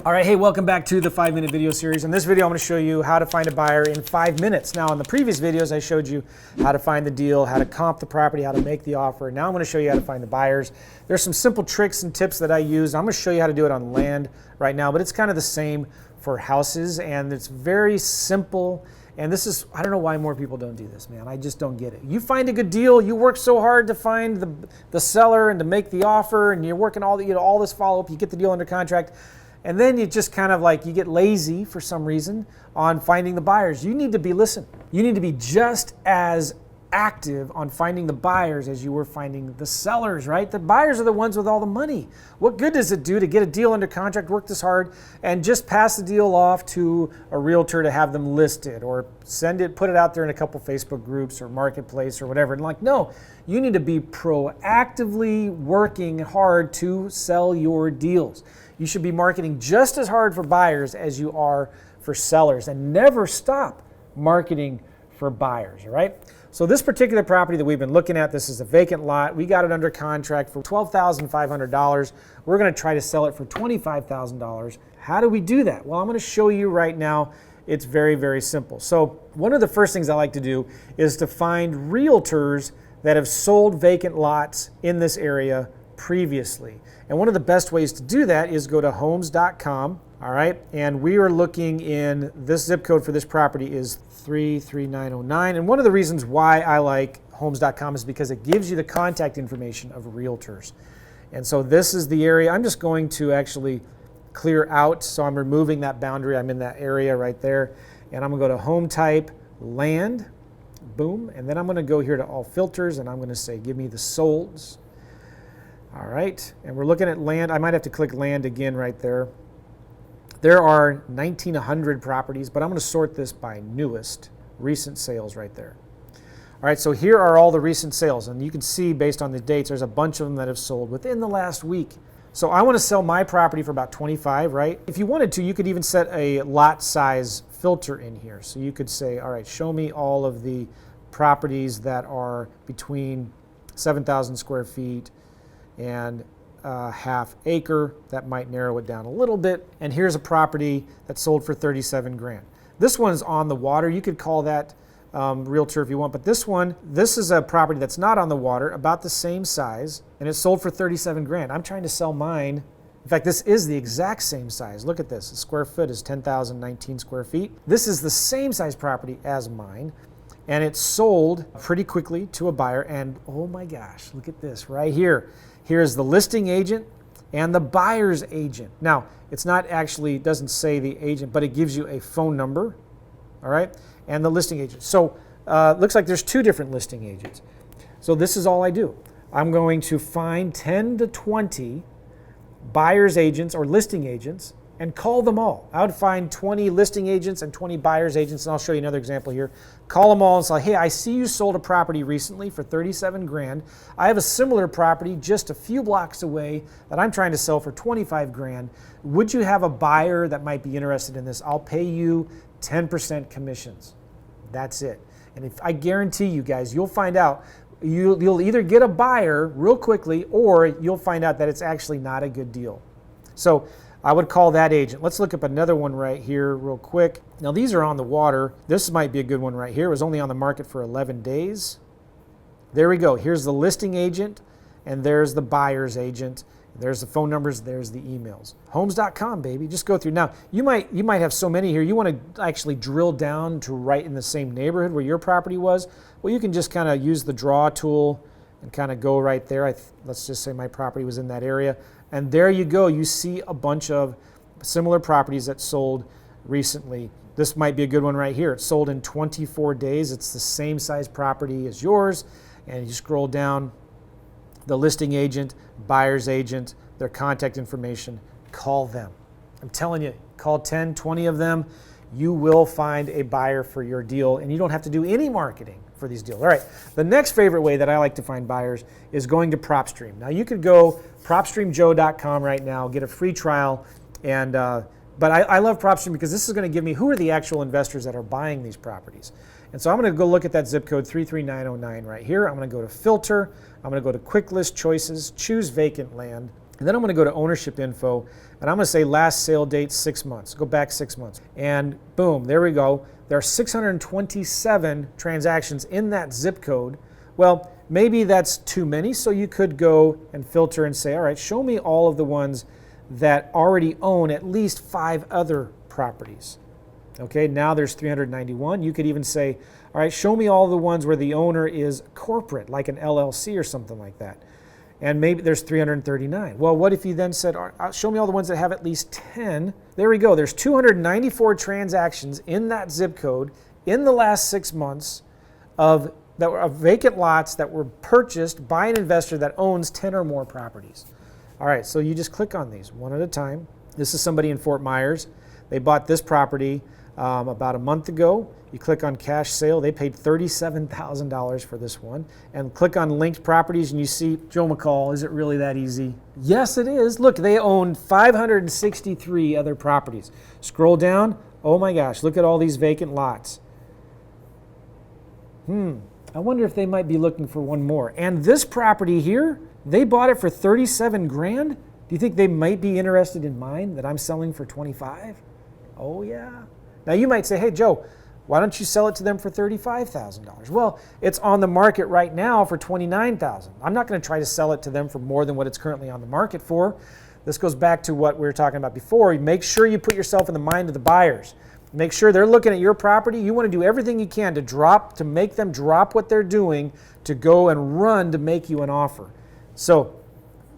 All right, hey, welcome back to the 5-minute video series. In this video, I'm going to show you how to find a buyer in 5 minutes. Now, in the previous videos, I showed you how to find the deal, how to comp the property, how to make the offer. Now I'm going to show you how to find the buyers. There's some simple tricks and tips that I use. I'm going to show you how to do it on land right now, but it's kind of the same for houses, and it's very simple. And this is, I don't know why more people don't do this, man. I just don't get it. You find a good deal, you work so hard to find the seller and to make the offer, and you're working all this follow-up, you get the deal under contract. And then you just kind of like, you get lazy for some reason on finding the buyers. You need to be, listen, you need to be just as active on finding the buyers as you were finding the sellers, right? The buyers are the ones with all the money. What good does it do to get a deal under contract, work this hard, and just pass the deal off to a realtor to have them listed, or send it, put it out there in a couple Facebook groups or marketplace or whatever? And like, no, you need to be proactively working hard to sell your deals. You should be marketing just as hard for buyers as you are for sellers, and never stop marketing for buyers, all right? So this particular property that we've been looking at, this is a vacant lot. We got it under contract for $12,500. We're gonna try to sell it for $25,000. How do we do that? Well, I'm gonna show you right now. It's very, very simple. So one of the first things I like to do is to find realtors that have sold vacant lots in this area previously. And one of the best ways to do that is go to homes.com, all right? And we are looking in, this zip code for this property is 33909. And one of the reasons why I like homes.com is because it gives you the contact information of realtors. And so this is the area. I'm just going to actually clear out. So I'm removing that boundary. I'm in that area right there. And I'm gonna go to home type, land, boom. And then I'm gonna go here to all filters, and I'm gonna say, give me the solds. All right, and we're looking at land. I might have to click land again right there. There are 1,900 properties, but I'm going to sort this by newest, recent sales right there. All right, so here are all the recent sales, and you can see based on the dates, there's a bunch of them that have sold within the last week. So I want to sell my property for about 25, right? If you wanted to, you could even set a lot size filter in here. So you could say, all right, show me all of the properties that are between 7,000 square feet and half acre. That might narrow it down a little bit. And here's a property that sold for 37 grand. This one's on the water. You could call that realtor if you want, but this is a property that's not on the water, about the same size, and it sold for 37 grand. I'm trying to sell mine. In fact, this is the exact same size. Look at this. The square foot is 10,019 square feet. This is the same size property as mine, and it sold pretty quickly to a buyer. And oh my gosh, look at this right here. Here's the listing agent and the buyer's agent. Now, it's not actually, it doesn't say the agent, but it gives you a phone number, all right, and the listing agent. So looks like there's two different listing agents. So this is all I do. I'm going to find 10 to 20 buyer's agents or listing agents and call them all. I would find 20 listing agents and 20 buyer's agents, and I'll show you another example here. Call them all and say, hey, I see you sold a property recently for 37 grand. I have a similar property just a few blocks away that I'm trying to sell for 25 grand. Would you have a buyer that might be interested in this? I'll pay you 10% commissions. That's it. And if I guarantee you guys, you'll find out, you'll either get a buyer real quickly, or you'll find out that it's actually not a good deal. So I would call that agent. Let's look up another one right here real quick. Now these are on the water. This might be a good one right here. It was only on the market for 11 days. There we go. Here's the listing agent, and there's the buyer's agent. There's the phone numbers, there's the emails. Homes.com, baby. Just go through. Now, you might have so many here. You want to actually drill down to right in the same neighborhood where your property was. Well, you can just kind of use the draw tool and kind of go right there. Let's just say my property was in that area. And there you go. You see a bunch of similar properties that sold recently. This might be a good one right here. It sold in 24 days. It's the same size property as yours. And you scroll down, the listing agent, buyer's agent, their contact information, call them. I'm telling you, call 10, 20 of them. You will find a buyer for your deal, and you don't have to do any marketing for these deals. All right, the next favorite way that I like to find buyers is going to Propstream. Now you could go propstreamjoe.com right now, get a free trial, and but I love Propstream because this is going to give me who are the actual investors that are buying these properties. And so I'm going to go look at that zip code 33909 right here. I'm going to go to filter. I'm going to go to quick list choices, choose vacant land. And then I'm going to go to ownership info, and I'm going to say last sale date 6 months. Go back 6 months. And boom, there we go. There are 627 transactions in that zip code. Well, maybe that's too many, so you could go and filter and say, all right, show me all of the ones that already own at least 5 other properties. Okay, now there's 391. You could even say, all right, show me all the ones where the owner is corporate, like an LLC or something like that. And maybe there's 339. Well, what if you then said, all right, show me all the ones that have at least 10? There we go. There's 294 transactions in that zip code in the last 6 months of vacant lots that were purchased by an investor that owns 10 or more properties. All right, so you just click on these one at a time. This is somebody in Fort Myers. They bought this property about a month ago. You click on cash sale. They paid $37,000 for this one. And click on linked properties and you see Joe McCall. Is it really that easy? Yes, it is. Look, they own 563 other properties. Scroll down. Oh my gosh, look at all these vacant lots. I wonder if they might be looking for one more. And this property here, they bought it for 37 grand. Do you think they might be interested in mine that I'm selling for 25? Oh yeah. Now you might say, hey Joe, why don't you sell it to them for $35,000? Well, it's on the market right now for $29,000. I'm not going to try to sell it to them for more than what it's currently on the market for. This goes back to what we were talking about before. Make sure you put yourself in the mind of the buyers. Make sure they're looking at your property. You want to do everything you can to make them drop what they're doing to go and run to make you an offer. So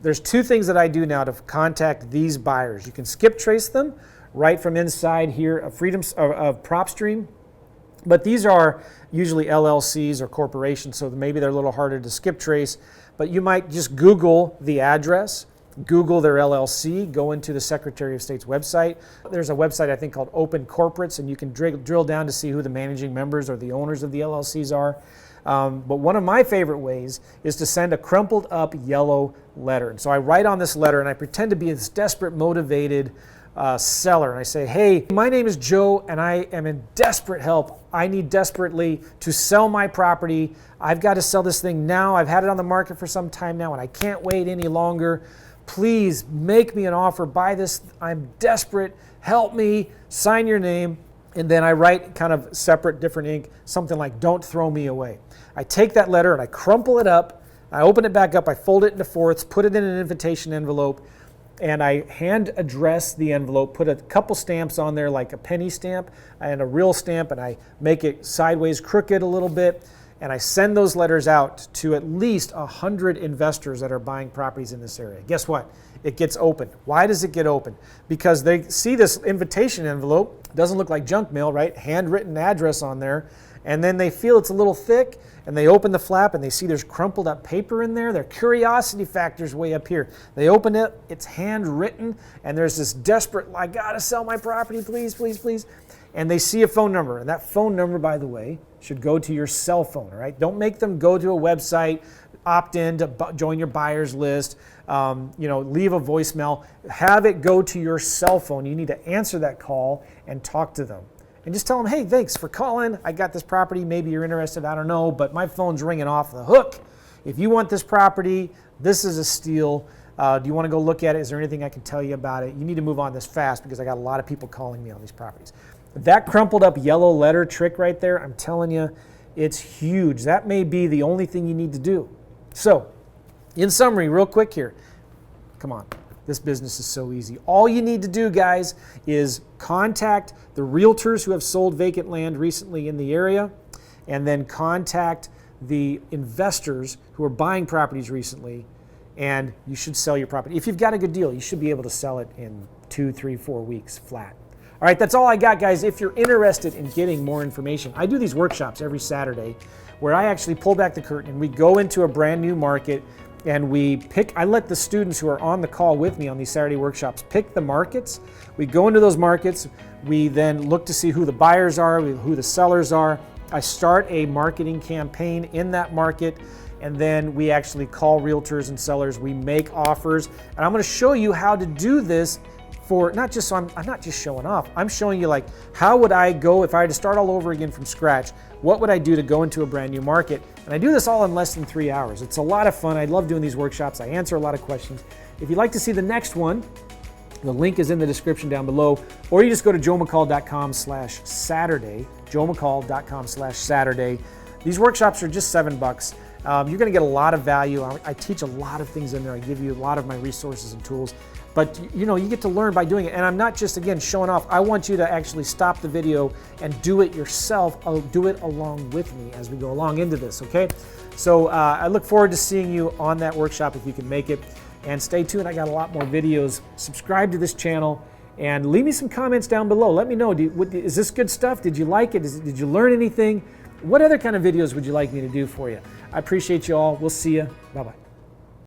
there's 2 things that I do now to contact these buyers. You can skip trace them right from inside here of Propstream. But these are usually LLCs or corporations, so maybe they're a little harder to skip trace. But you might just Google the address, Google their LLC, go into the Secretary of State's website. There's a website I think called Open Corporates, and you can drill down to see who the managing members or the owners of the LLCs are. But one of my favorite ways is to send a crumpled up yellow letter. And so I write on this letter and I pretend to be this desperate, motivated seller. And I say, hey, my name is Joe and I am in desperate help. I need desperately to sell my property. I've got to sell this thing now. I've had it on the market for some time now and I can't wait any longer. Please make me an offer. Buy this. I'm desperate. Help me. Sign your name. And then I write kind of separate, different ink, something like, don't throw me away. I take that letter and I crumple it up. I open it back up. I fold it into fourths, put it in an invitation envelope, and I hand address the envelope, put a couple stamps on there like a penny stamp and a real stamp, and I make it sideways crooked a little bit. And I send those letters out to at least 100 investors that are buying properties in this area. Guess what? It gets opened. Why does it get opened? Because they see this invitation envelope. It doesn't look like junk mail, right? Handwritten address on there. And then they feel it's a little thick, and they open the flap and they see there's crumpled up paper in there. Their curiosity factor's way up here. They open it, it's handwritten, and there's this desperate, I gotta sell my property, please, please, please. And they see a phone number, and that phone number, by the way, should go to your cell phone, all right? Don't make them go to a website, opt in to join your buyer's list, leave a voicemail. Have it go to your cell phone. You need to answer that call and talk to them. And just tell them, hey, thanks for calling. I got this property. Maybe you're interested. I don't know, but my phone's ringing off the hook. If you want this property, this is a steal. Do you want to go look at it? Is there anything I can tell you about it? You need to move on this fast because I got a lot of people calling me on these properties. That crumpled up yellow letter trick right there, I'm telling you, it's huge. That may be the only thing you need to do. So, in summary, real quick here, come on, this business is so easy. All you need to do, guys, is contact the realtors who have sold vacant land recently in the area, and then contact the investors who are buying properties recently, and you should sell your property. If you've got a good deal, you should be able to sell it in 2, 3, 4 weeks flat. All right, that's all I got, guys. If you're interested in getting more information, I do these workshops every Saturday where I actually pull back the curtain and we go into a brand new market and I let the students who are on the call with me on these Saturday workshops pick the markets. We go into those markets. We then look to see who the buyers are, who the sellers are. I start a marketing campaign in that market, and then we actually call realtors and sellers. We make offers, and I'm going to show you how to do this I'm not just showing off. I'm showing you like, how would I go if I had to start all over again from scratch? What would I do to go into a brand new market? And I do this all in less than 3 hours. It's a lot of fun. I love doing these workshops. I answer a lot of questions. If you'd like to see the next one, the link is in the description down below, or you just go to joemccall.com/Saturday, joemccall.com/Saturday. These workshops are just $7. You're going to get a lot of value. I teach a lot of things in there. I give you a lot of my resources and tools, but you get to learn by doing it. And I'm not just, again, showing off. I want you to actually stop the video and do it yourself. I'll do it along with me as we go along into this, okay? So I look forward to seeing you on that workshop if you can make it. And stay tuned, I got a lot more videos. Subscribe to this channel and leave me some comments down below. Let me know, is this good stuff? Did you like it? Did you learn anything? What other kind of videos would you like me to do for you? I appreciate you all. We'll see you. Bye-bye.